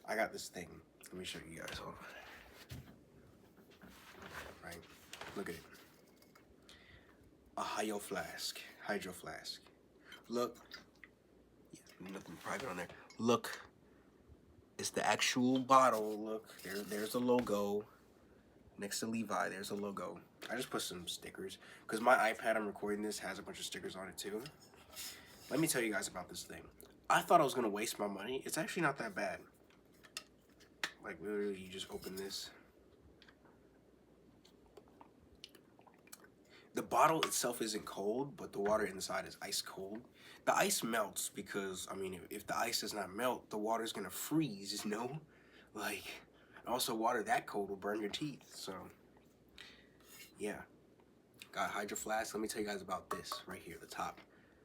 I got this thing. Let me show you guys. Hold on. Right? Look at it. A hydro flask. Look, yeah, nothing private on there. Look, it's the actual bottle. Look, there's the logo next to Levi. There's a logo. I just put some stickers because my iPad I'm recording this has a bunch of stickers on it too. Let me tell you guys about this thing. I thought I was gonna waste my money. It's actually not that bad. Like literally, you just open this. The bottle itself isn't cold, but the water inside is ice cold. The ice melts because, I mean, if the ice does not melt, the water's gonna freeze, you know? Like, also water that cold will burn your teeth, so, yeah. Got a hydro flask. Let me tell you guys about this right here, the top.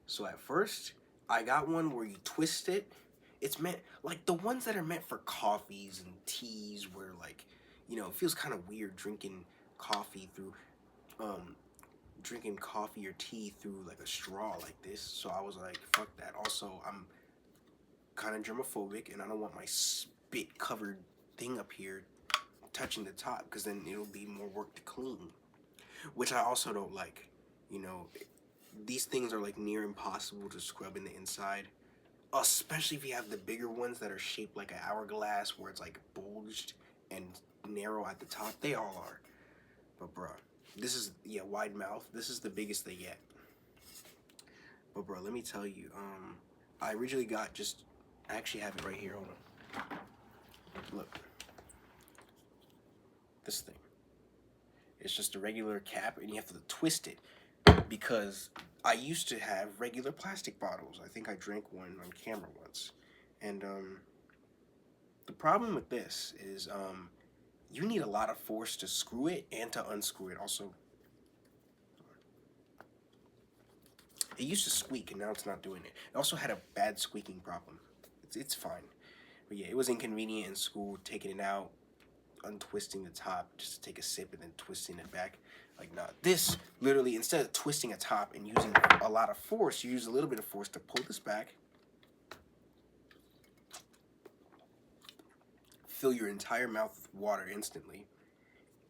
So at first, I got one where you twist it. It's meant, like the ones that are meant for coffees and teas where like, you know, it feels kind of weird um, drinking coffee or tea through like a straw like this. So I was like, fuck that. Also, I'm kind of germophobic and I don't want my spit covered thing up here touching the top because then it'll be more work to clean, which I also don't like. You know, these things are like near impossible to scrub in the inside, especially if you have the bigger ones that are shaped like an hourglass where it's like bulged and narrow at the top. They all are. But bruh, this is, yeah, wide mouth. This is the biggest they get. But bro, let me tell you, I originally got just, I actually have it right here, hold on. Look, this thing. It's just a regular cap and you have to twist it because I used to have regular plastic bottles. I think I drank one on camera once. And the problem with this is you need a lot of force to screw it and to unscrew it also. It used to squeak and now it's not doing it. It also had a bad squeaking problem. It's fine. But yeah, it was inconvenient in school taking it out, untwisting the top just to take a sip and then twisting it back. Like, nah. This, literally, instead of twisting a top and using a lot of force, you use a little bit of force to pull this back, fill your entire mouth with water instantly.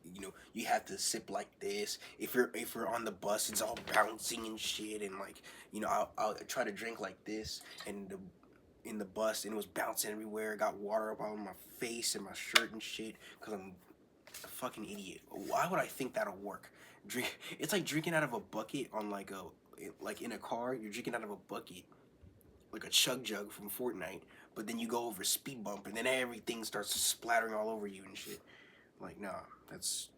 You know, you have to sip like this. If you're on the bus, it's all bouncing and shit, and like, you know, I'll try to drink like this, and in the bus, and it was bouncing everywhere. Got water up all on my face and my shirt and shit, cause I'm a fucking idiot. Why would I think that'll work? It's like drinking out of a bucket on like in a car. You're drinking out of a bucket, like a chug jug from Fortnite, but then you go over a speed bump, and then everything starts splattering all over you and shit. Like, nah, that's.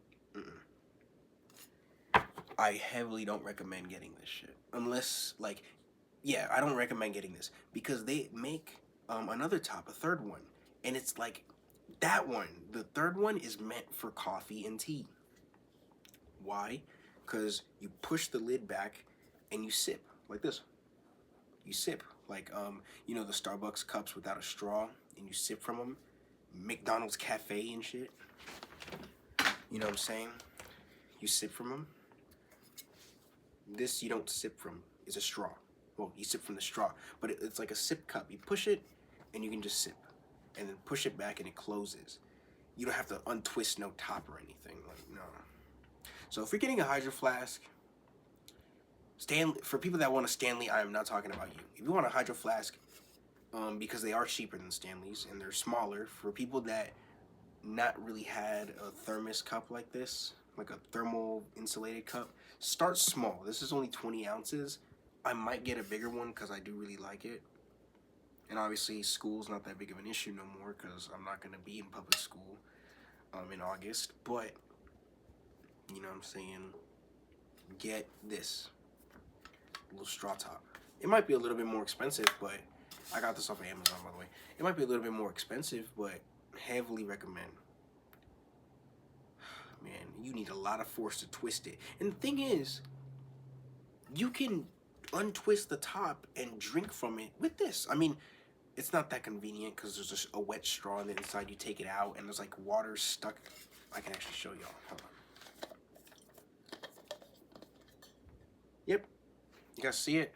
I heavily don't recommend getting this shit. Unless, like, yeah, I don't recommend getting this. Because they make another top, a third one. And it's like, that one, the third one is meant for coffee and tea. Why? Because you push the lid back and you sip, like this. You sip, like, you know, the Starbucks cups without a straw, and you sip from them. McDonald's cafe and shit. You know what I'm saying? You sip from them. This you don't sip from. It's a straw. Well, you sip from the straw, but it's like a sip cup. You push it, and you can just sip, and then push it back, and it closes. You don't have to untwist no top or anything. Like, no. So if you're getting a Hydro Flask, for people that want a Stanley, I am not talking about you. If you want a Hydro Flask, because they are cheaper than Stanleys and they're smaller, for people that not really had a thermos cup like this, like a thermal insulated cup, start small. This is only 20 ounces. I might get a bigger one because I do really like it. And obviously school's not that big of an issue no more because I'm not going to be in public school in August. But, you know what I'm saying, get this little straw top. It might be a little bit more expensive, but I got this off of Amazon, by the way. It might be a little bit more expensive, but heavily recommend. Man, you need a lot of force to twist it. And the thing is, you can untwist the top and drink from it with this. I mean, it's not that convenient because there's just a wet straw on the inside. You take it out and there's like water stuck. I can actually show y'all. Hold on. Yep. You guys see it?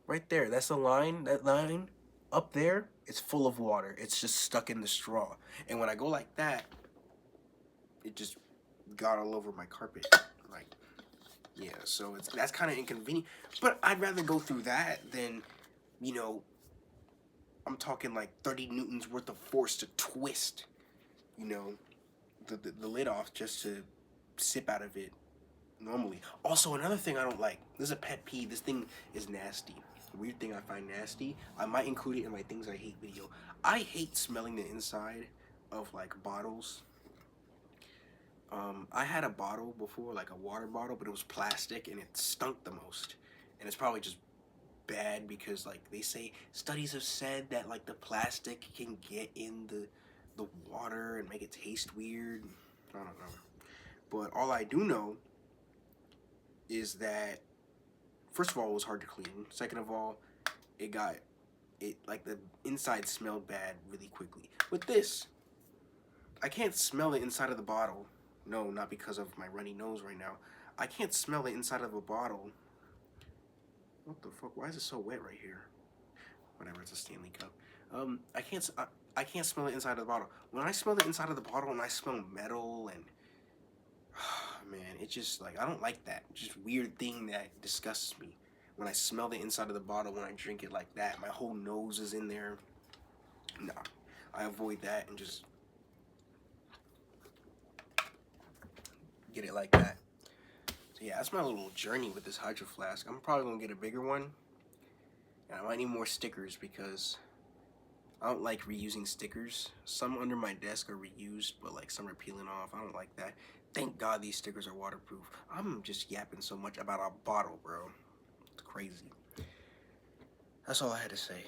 Right there. That's the line. That line. Up there, it's full of water. It's just stuck in the straw. And when I go like that, it just got all over my carpet. Like, yeah, so that's kind of inconvenient. But I'd rather go through that than, you know, I'm talking like 30 newtons worth of force to twist, you know, the lid off just to sip out of it normally. Also, another thing I don't like, this is a pet peeve, this thing is nasty. Weird thing I find nasty. I might include it in my things I hate video. I hate smelling the inside of like bottles. I had a bottle before, like a water bottle, but it was plastic and it stunk the most. And it's probably just bad because like they say studies have said that like the plastic can get in the water and make it taste weird. I don't know. But all I do know is that first of all it was hard to clean. Second of all, it like the inside smelled bad really quickly. With this, I can't smell the inside of the bottle. No, not because of my runny nose right now. I can't smell the inside of a bottle. What the fuck? Why is it so wet right here? Whatever, it's a Stanley Cup. I can't smell the inside of the bottle. When I smell the inside of the bottle and I smell metal and man, it's just like I don't like that. Just weird thing that disgusts me. When I smell the inside of the bottle when I drink it like that, my whole nose is in there. Nah, I avoid that and just get it like that. So yeah, that's my little journey with this Hydro Flask. I'm probably gonna get a bigger one. And I might need more stickers because I don't like reusing stickers. Some under my desk are reused, but like some are peeling off. I don't like that. Thank God these stickers are waterproof. I'm just yapping so much about a bottle, bro. It's crazy. That's all I had to say.